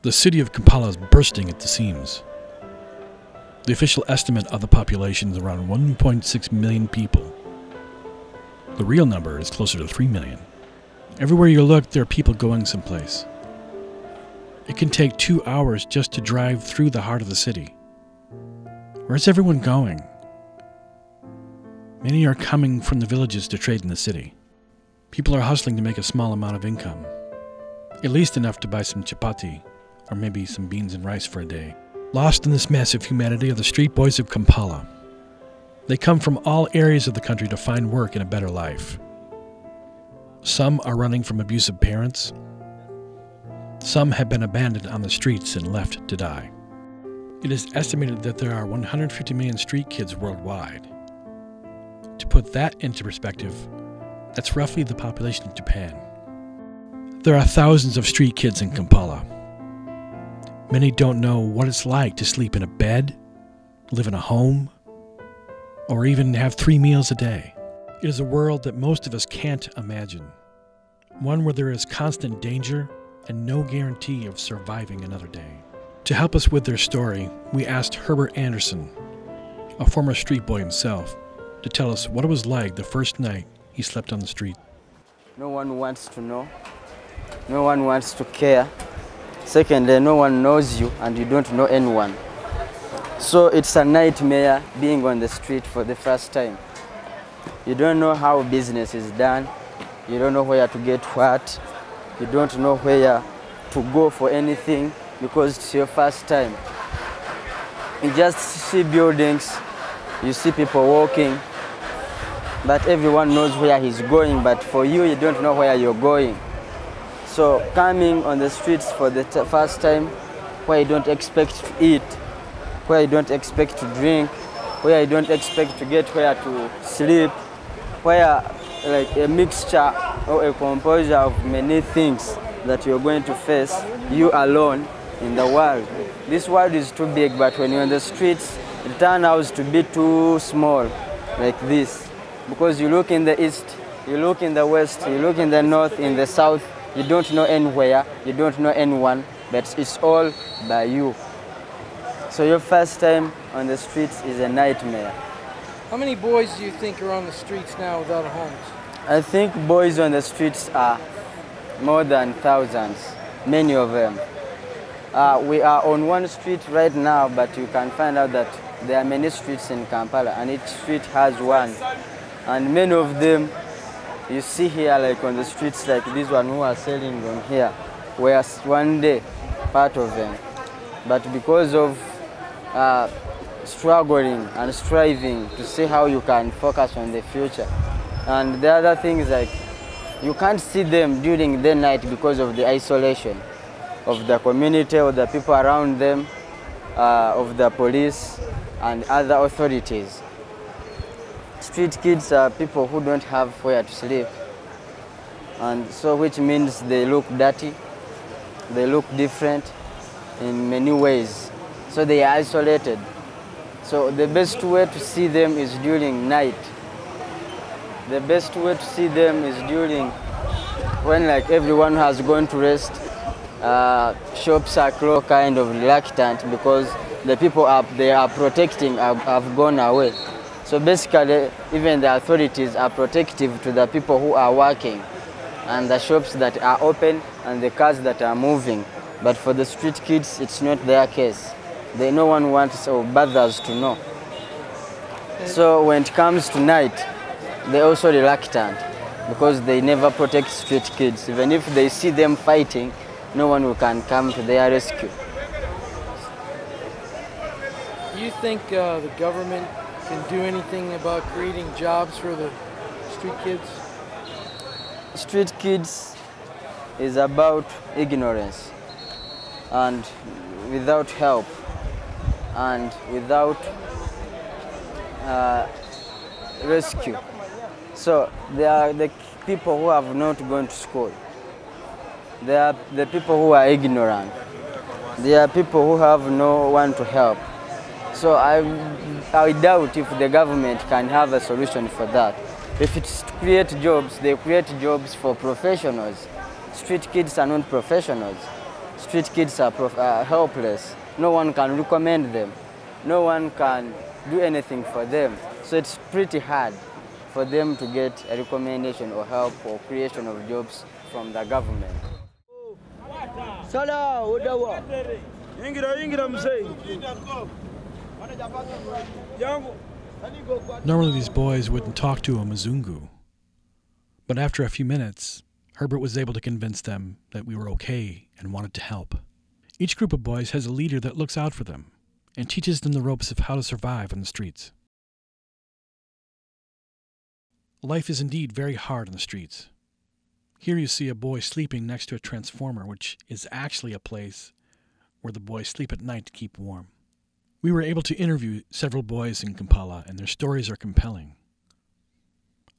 The city of Kampala is bursting at the seams. The official estimate of the population is around 1.6 million people. The real number is closer to 3 million. Everywhere you look, there are people going someplace. It can take 2 hours just to drive through the heart of the city. Where's everyone going? Many are coming from the villages to trade in the city. People are hustling to make a small amount of income, at least enough to buy some chapati, or maybe some beans and rice for a day. Lost in this mess of humanity are the street boys of Kampala. They come from all areas of the country to find work and a better life. Some are running from abusive parents. Some have been abandoned on the streets and left to die. It is estimated that there are 150 million street kids worldwide. To put that into perspective, that's roughly the population of Japan. There are thousands of street kids in Kampala. Many don't know what it's like to sleep in a bed, live in a home, or even have 3 meals a day. It is a world that most of us can't imagine. One where there is constant danger and no guarantee of surviving another day. To help us with their story, we asked Herbert Anderson, a former street boy himself, to tell us what it was like the first night he slept on the street. No one wants to know. No one wants to care. Secondly, no one knows you and you don't know anyone. So it's a nightmare being on the street for the first time. You don't know how business is done. You don't know where to get what. You don't know where to go for anything because it's your first time. You just see buildings, you see people walking, but everyone knows where he's going, but for you, you don't know where you're going. So coming on the streets for the first time, where you don't expect to eat, where you don't expect to drink, where you don't expect to get where to sleep, where like a mixture or a composure of many things that you're going to face, you alone in the world. This world is too big, but when you're on the streets, it turns out to be too small, like this. Because you look in the east, you look in the west, you look in the north, in the south, you don't know anywhere, you don't know anyone, but it's all by you. So your first time on the streets is a nightmare. How many boys do you think are on the streets now without homes? I think boys on the streets are more than thousands, many of them. We are on one street right now, but you can find out that there are many streets in Kampala, and each street has one. And many of them you see here, like on the streets like this one who are selling on here, were one day part of them. But because of struggling and striving to see how you can focus on the future. And the other thing is like, you can't see them during the night because of the isolation of the community or the people around them, of the police and other authorities. Street kids are people who don't have where to sleep, and so which means they look dirty, they look different in many ways, so they are isolated. So the best way to see them is during night. The best way to see them is during when like everyone has gone to rest, shops are closed, kind of reluctant because the people they are protecting have gone away. So basically, even the authorities are protective to the people who are working and the shops that are open and the cars that are moving. But for the street kids, it's not their case. No one wants or bothers to know. So when it comes to night, they're also reluctant because they never protect street kids. Even if they see them fighting, no one can come to their rescue. Do you think the government can do anything about creating jobs for the street kids? Street kids is about ignorance and without help and without rescue. So they are the people who have not gone to school. They are the people who are ignorant. They are people who have no one to help. So I doubt if the government can have a solution for that. If it's to create jobs, they create jobs for professionals. Street kids are not professionals. street kids are helpless. No one can recommend them. No one can do anything for them. So it's pretty hard for them to get a recommendation or help or creation of jobs from the government. Normally these boys wouldn't talk to a Mzungu, but after a few minutes, Herbert was able to convince them that we were okay and wanted to help. Each group of boys has a leader that looks out for them and teaches them the ropes of how to survive on the streets. Life is indeed very hard on the streets. Here you see a boy sleeping next to a transformer, which is actually a place where the boys sleep at night to keep warm. We were able to interview several boys in Kampala, and their stories are compelling.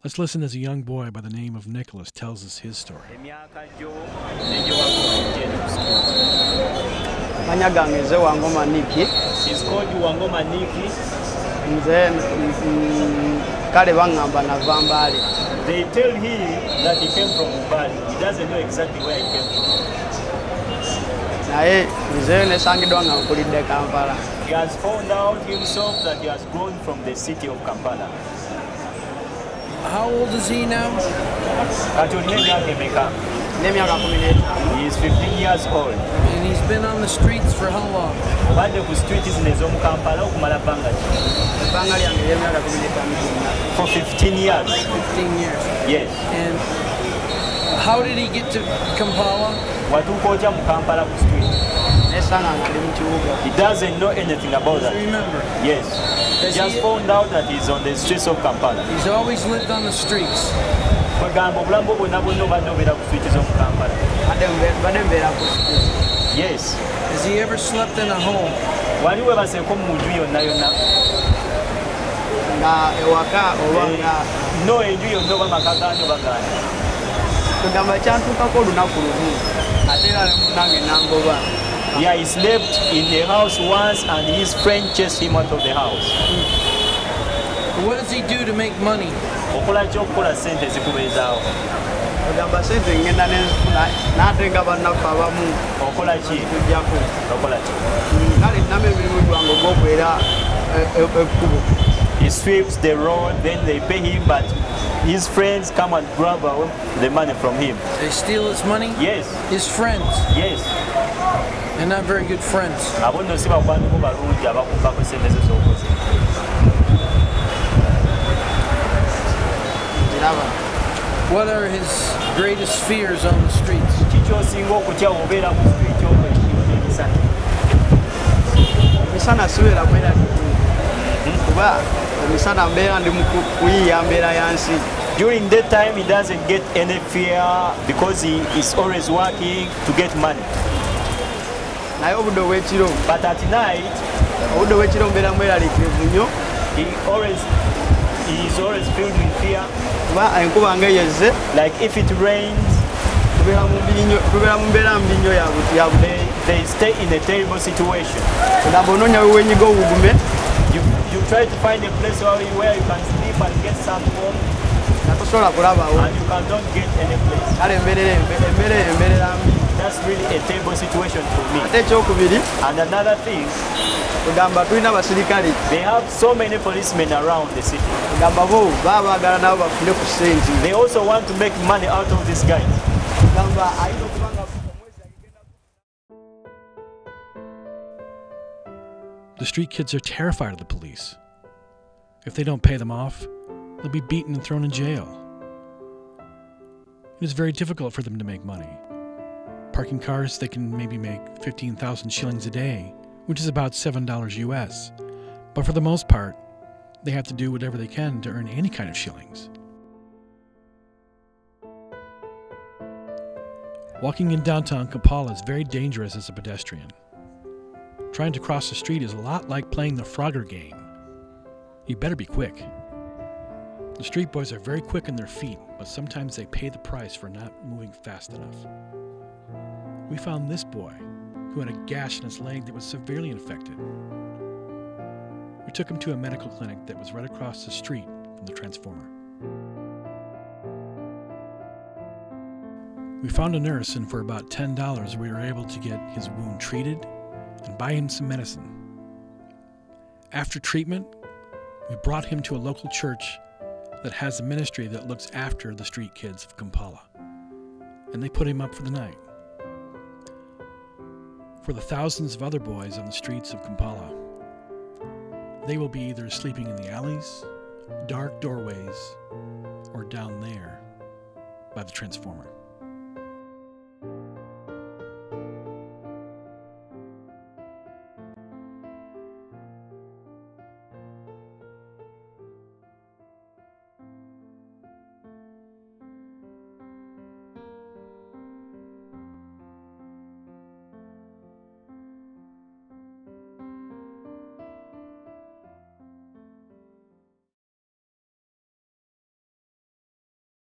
Let's listen as a young boy by the name of Nicholas tells us his story. He's called Wangoma Niki. They tell him that he came from Ubali. He doesn't know exactly where he came from. He has found out himself that he has grown from the city of Kampala. How old is he now? He is 15 years old. And he's been on the streets for how long? For 15 years. 15 years. Yes. And how did he get to Kampala? He doesn't know anything about that. Remember? Yes. He just found out that he's on the streets of Kampala. He's always lived on the streets. Yes. Has he ever slept in a home? No. Yeah, he slept in the house once and his friend chased him out of the house. What does he do to make money? He sweeps the road, then they pay him, but his friends come and grab the money from him. They steal his money? Yes. His friends? Yes. They're not very good friends. What are his greatest fears on the streets? During that time, he doesn't get any fear because he is always working to get money. But at night, he is always filled with fear. Like if it rains, they stay in a terrible situation. You try to find a place where you can sleep and get some warmth, and you cannot get any place. That's really a terrible situation for me. And another thing, they have so many policemen around the city. They also want to make money out of these guys. The street kids are terrified of the police. If they don't pay them off, they'll be beaten and thrown in jail. It is very difficult for them to make money. Parking cars, they can maybe make 15,000 shillings a day, which is about $7 US. But for the most part, they have to do whatever they can to earn any kind of shillings. Walking in downtown Kampala is very dangerous as a pedestrian. Trying to cross the street is a lot like playing the Frogger game. You better be quick. The street boys are very quick on their feet, but sometimes they pay the price for not moving fast enough. We found this boy, who had a gash in his leg that was severely infected. We took him to a medical clinic that was right across the street from the transformer. We found a nurse, and for about $10 we were able to get his wound treated and buy him some medicine. After treatment, we brought him to a local church that has a ministry that looks after the street kids of Kampala, and they put him up for the night. For the thousands of other boys on the streets of Kampala, they will be either sleeping in the alleys, dark doorways, or down there by the transformer.